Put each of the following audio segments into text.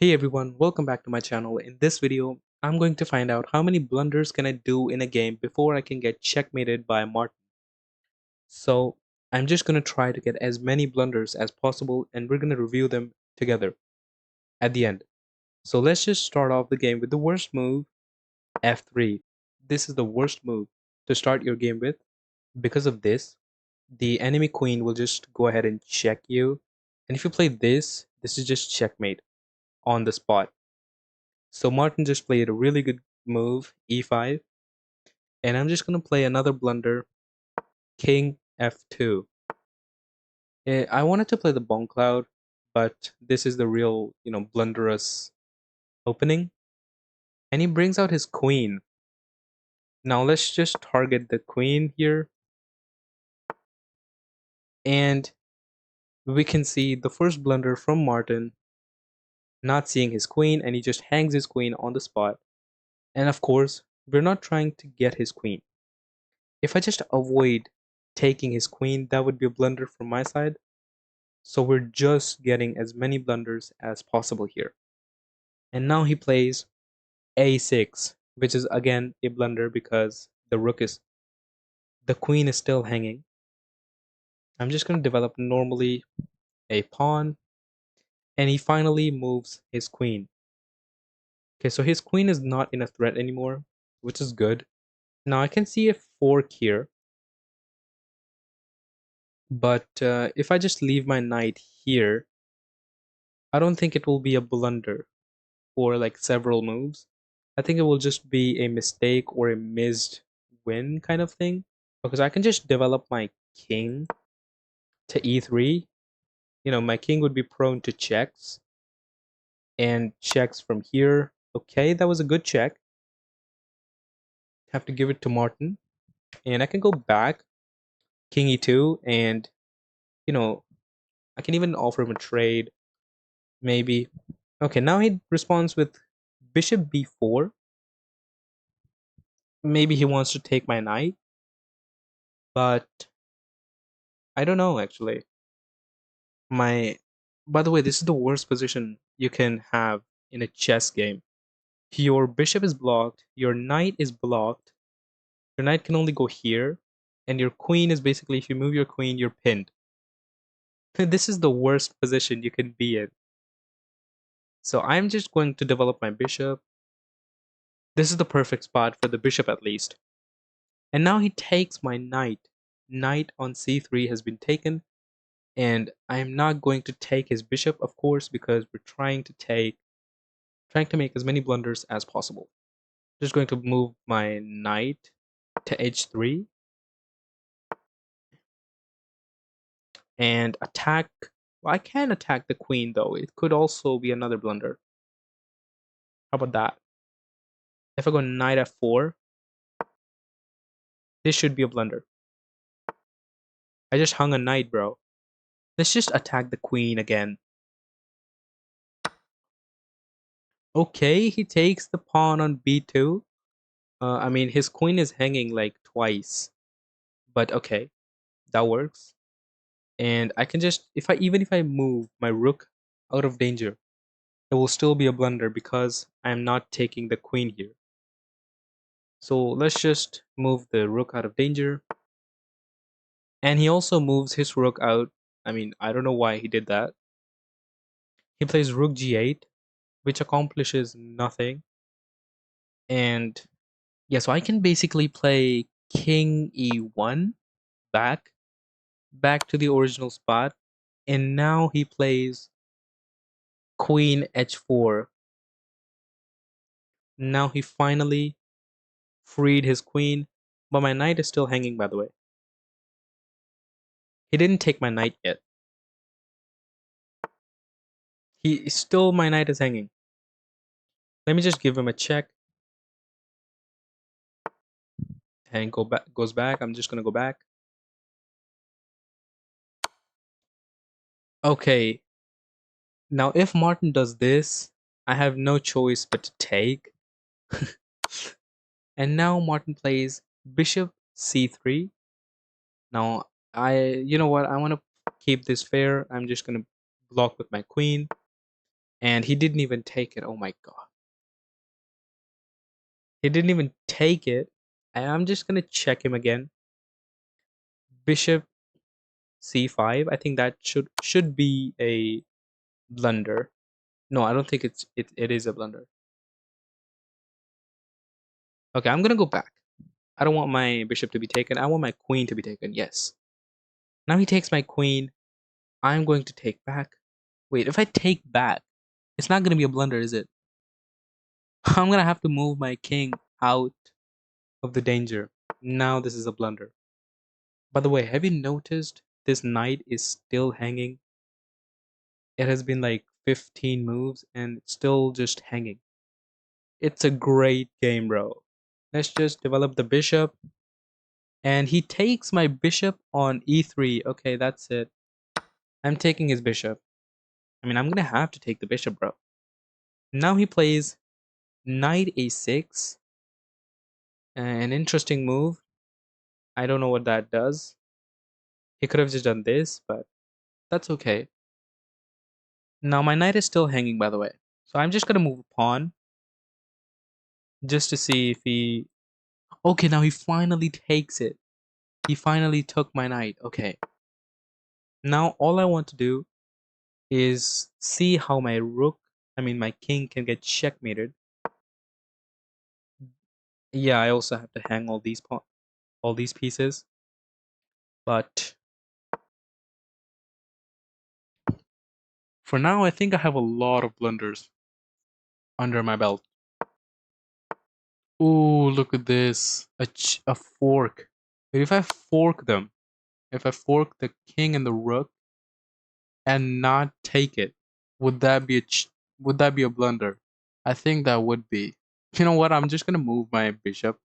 Hey everyone, welcome back to my channel. In this video, I'm going to find out how many blunders can I do in a game before I can get checkmated by Martin. So I'm just going to try to get as many blunders as possible and we're going to review them together at the end. So let's just start off the game with the worst move, F3. This is the worst move to start your game with. Because of this, the enemy queen will just go ahead and check you. And if you play this is just checkmate on the spot. So Martin just played a really good move, e5, and I'm just gonna play another blunder, king f2. I wanted to play the Bone Cloud, but this is the real, blunderous opening. And he brings out his queen. Now let's just target the queen here, and we can see the first blunder from Martin, not seeing his queen, and he just hangs his queen on the spot. And of course, we're not trying to get his queen. If I just avoid taking his queen, that would be a blunder from my side. So we're just getting as many blunders as possible here. And now he plays a6, which is again a blunder because the queen is still hanging. I'm just going to develop normally a pawn, and he finally moves his queen. Okay, so his queen is not in a threat anymore, which is good. Now I can see a fork here, but if I just leave my knight here, I don't think it will be a blunder for like several moves. I think it will just be a mistake or a missed win kind of thing. Because I can just develop my king to e3. My king would be prone to checks and checks from here. Okay, that was a good check. Have to give it to Martin. And I can go back, king e2, and you know, I can even offer him a trade, maybe. Okay, now he responds with bishop b4. Maybe he wants to take my knight, but I don't know actually. My By the way, this is the worst position you can have in a chess game. Your bishop is blocked, your knight is blocked, your knight can only go here, and your queen is basically, if you move your queen, you're pinned. This is the worst position you can be in. So I'm just going to develop my bishop. This is the perfect spot for the bishop at least. And now he takes my knight. Knight on c3 has been taken, and I am not going to take his bishop, of course, because we're trying to make as many blunders as possible. Just going to move my knight to h3 and attack. Well, I can attack the queen though. It could also be another blunder. How about that? If I go knight f4, this should be a blunder. I just hung a knight, bro. Let's just attack the queen again. Okay, he takes the pawn on b2. I mean, his queen is hanging like twice, but okay, that works. And I can just, even if I move my rook out of danger, it will still be a blunder because I'm not taking the queen here. So let's just move the rook out of danger. And he also moves his rook out. I mean, I don't know why he did that. He plays rook g8, which accomplishes nothing. And yeah, so I can basically play king e1 back, back to the original spot. And now he plays queen h4. Now he finally freed his queen, but my knight is still hanging, by the way. He didn't take my knight yet. He still, my knight is hanging. Let me just give him a check and goes back. I'm just gonna go back. Okay. Now if Martin does this, I have no choice but to take. And now Martin plays bishop c3. Now you know what? I want to keep this fair. I'm just gonna block with my queen. And he didn't even take it. Oh my god. He didn't even take it. And I'm just gonna check him again. Bishop c5. I think that should be a blunder. No, I don't think it is a blunder. Okay, I'm gonna go back. I don't want my bishop to be taken. I want my queen to be taken. Yes. Now he takes my queen. I'm going to take back. Wait, if I take back, it's not gonna be a blunder, is it? I'm gonna have to move my king out of the danger. Now this is a blunder. By the way, have you noticed this knight is still hanging? It has been like 15 moves and it's still just hanging. It's a great game, bro. Let's just develop the bishop. And he takes my bishop on e3. Okay, that's it. I'm taking his bishop. I mean, I'm gonna have to take the bishop, bro. Now he plays knight a6. An interesting move. I don't know what that does. He could have just done this, but that's okay. Now my knight is still hanging, by the way. So I'm just gonna move a pawn just to see if he... Okay, now he finally takes it. He finally took my knight. Okay. Now all I want to do is see how my my king can get checkmated. Yeah, I also have to hang all these pieces. But for now, I think I have a lot of blunders under my belt. Ooh, look at this. A fork. But if I fork them, if I fork the king and the rook and not take it, would that be would that be a blunder? I think that would be. You know what? I'm just gonna move my bishop.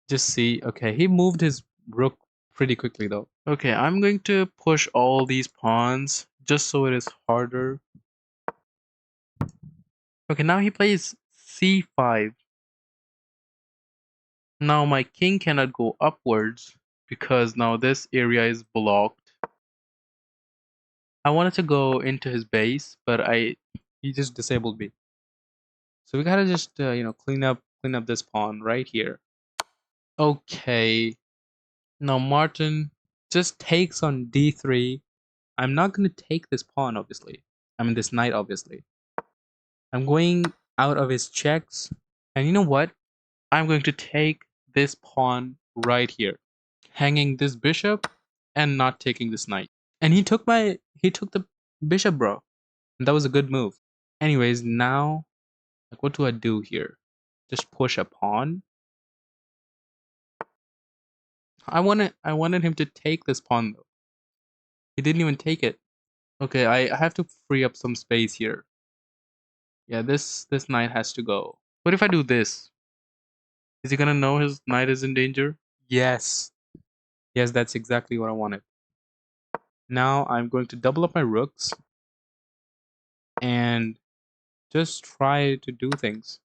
Just see. Okay, he moved his rook pretty quickly though. Okay, I'm going to push all these pawns just so it is harder. Okay, now he plays c5. Now my king cannot go upwards because now this area is blocked. I wanted to go into his base, but he just disabled me. So we gotta just clean up this pawn right here. Okay. Now Martin just takes on d3. I'm not gonna take this pawn, obviously. I mean this knight, obviously. I'm going out of his checks, and you know what? I'm going to take this pawn right here, hanging this bishop and not taking this knight. And he took the bishop, bro. And that was a good move. Anyways, now like what do I do here? Just push a pawn? I wanted him to take this pawn though. He didn't even take it. Okay, I have to free up some space here. Yeah, this knight has to go. What if I do this? Is he gonna know his knight is in danger? Yes. Yes, that's exactly what I wanted. Now I'm going to double up my rooks and just try to do things.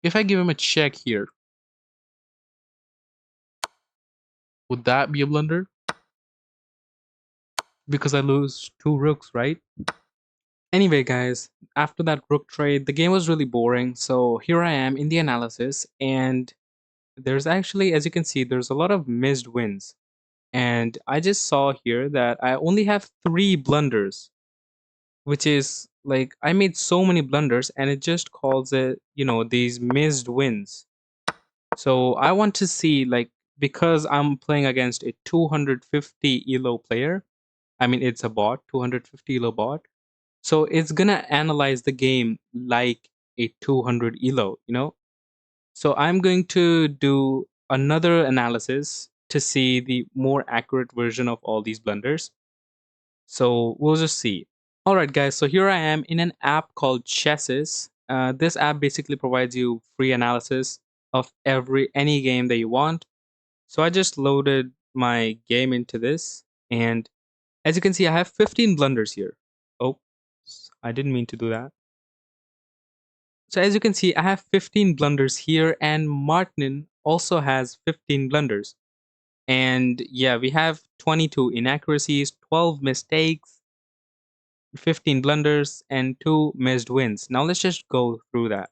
If I give him a check here, would that be a blunder? Because I lose 2 rooks, right? Anyway, guys, after that rook trade, the game was really boring. So here I am in the analysis, and there's actually, as you can see, there's a lot of missed wins. And I just saw here that I only have 3 blunders, which is like I made so many blunders and it just calls it, these missed wins. So I want to see, like, because I'm playing against a 250 elo player, I mean, it's a bot, 250 elo bot. So it's gonna analyze the game like a 200 elo, So I'm going to do another analysis to see the more accurate version of all these blunders. So we'll just see. All right, guys. So here I am in an app called Chesses. This app basically provides you free analysis of any game that you want. So I just loaded my game into this, and as you can see, I have 15 blunders here. Oh, I didn't mean to do that. So as you can see, I have 15 blunders here, and Martin also has 15 blunders. And yeah, we have 22 inaccuracies, 12 mistakes, 15 blunders, and 2 missed wins. Now let's just go through that.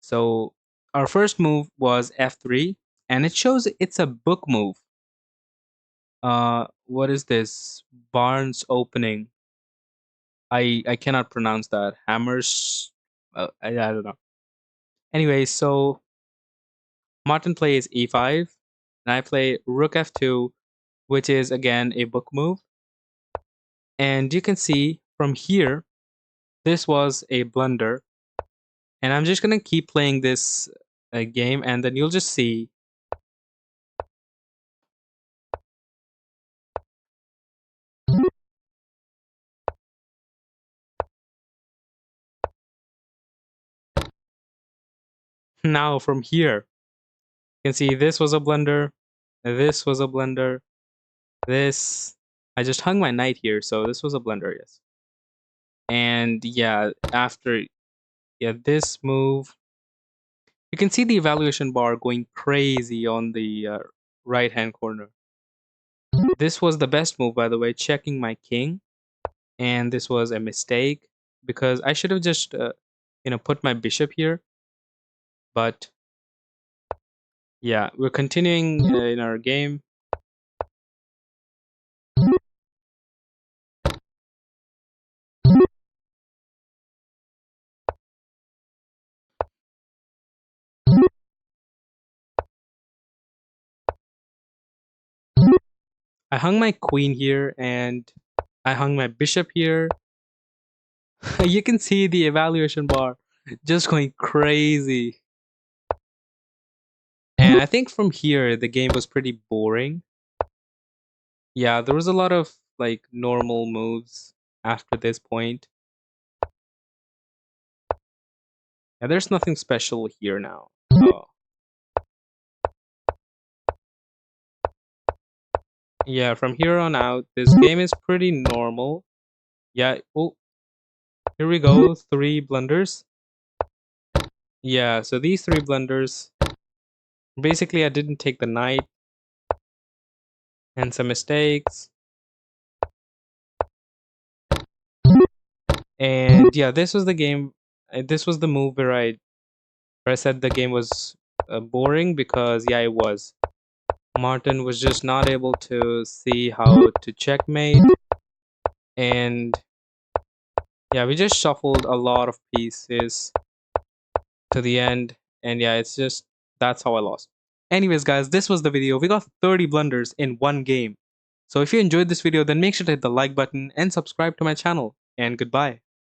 So our first move was F3, and it shows it's a book move. What is this? Barnes opening. I cannot pronounce that. Hammers. I don't know. Anyway, so Martin plays E5, and I play Rook F2, which is again a book move. And you can see from here, this was a blunder. And I'm just gonna keep playing this game, and then you'll just see. Now from here, you can see this was a blunder, this was a blunder, this. I just hung my knight here, so this was a blunder, yes. And yeah, after this move, you can see the evaluation bar going crazy on the right hand corner. This was the best move, by the way, checking my king, and this was a mistake because I should have just put my bishop here. But yeah, we're continuing in our game. I hung my queen here and I hung my bishop here. You can see the evaluation bar just going crazy. And I think from here the game was pretty boring. Yeah, there was a lot of like normal moves after this point. Yeah, there's nothing special here now. Oh. Yeah, from here on out, this game is pretty normal. Yeah, oh, here we go, 3 blunders. Yeah, so these 3 blunders, basically I didn't take the knight, and some mistakes. And yeah, this was the game, this was the move where I said the game was boring, because yeah, it was. Martin was just not able to see how to checkmate, and yeah, we just shuffled a lot of pieces to the end, and yeah, it's just that's how I lost. Anyways, guys, this was the video. We got 30 blunders in one game. So if you enjoyed this video, then make sure to hit the like button and subscribe to my channel. And goodbye.